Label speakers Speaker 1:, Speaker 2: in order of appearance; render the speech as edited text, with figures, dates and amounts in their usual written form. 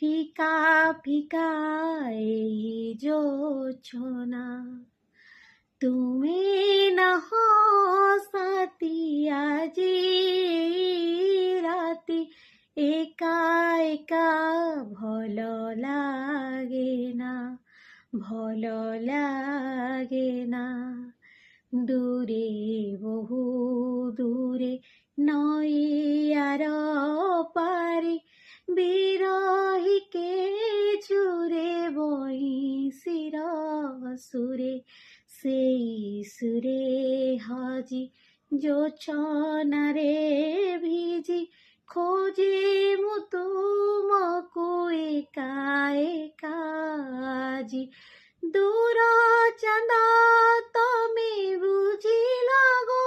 Speaker 1: ফিকা ফিকা এই জোছনা, তুমি নাহ সাথী আজি রাতি, একা একা ভাল লাগে না, ভাল লাগে না। দূরে বহু দূরে নইয়ার পারে, বিরহিকে জুড়ে বইশির সুরে, সেই সুরে হাজি জোছনারে ভিজি, খোঁজে মু তুমকু একা একা আজি। দূর চাঁদ তুমি বুঝিল গো,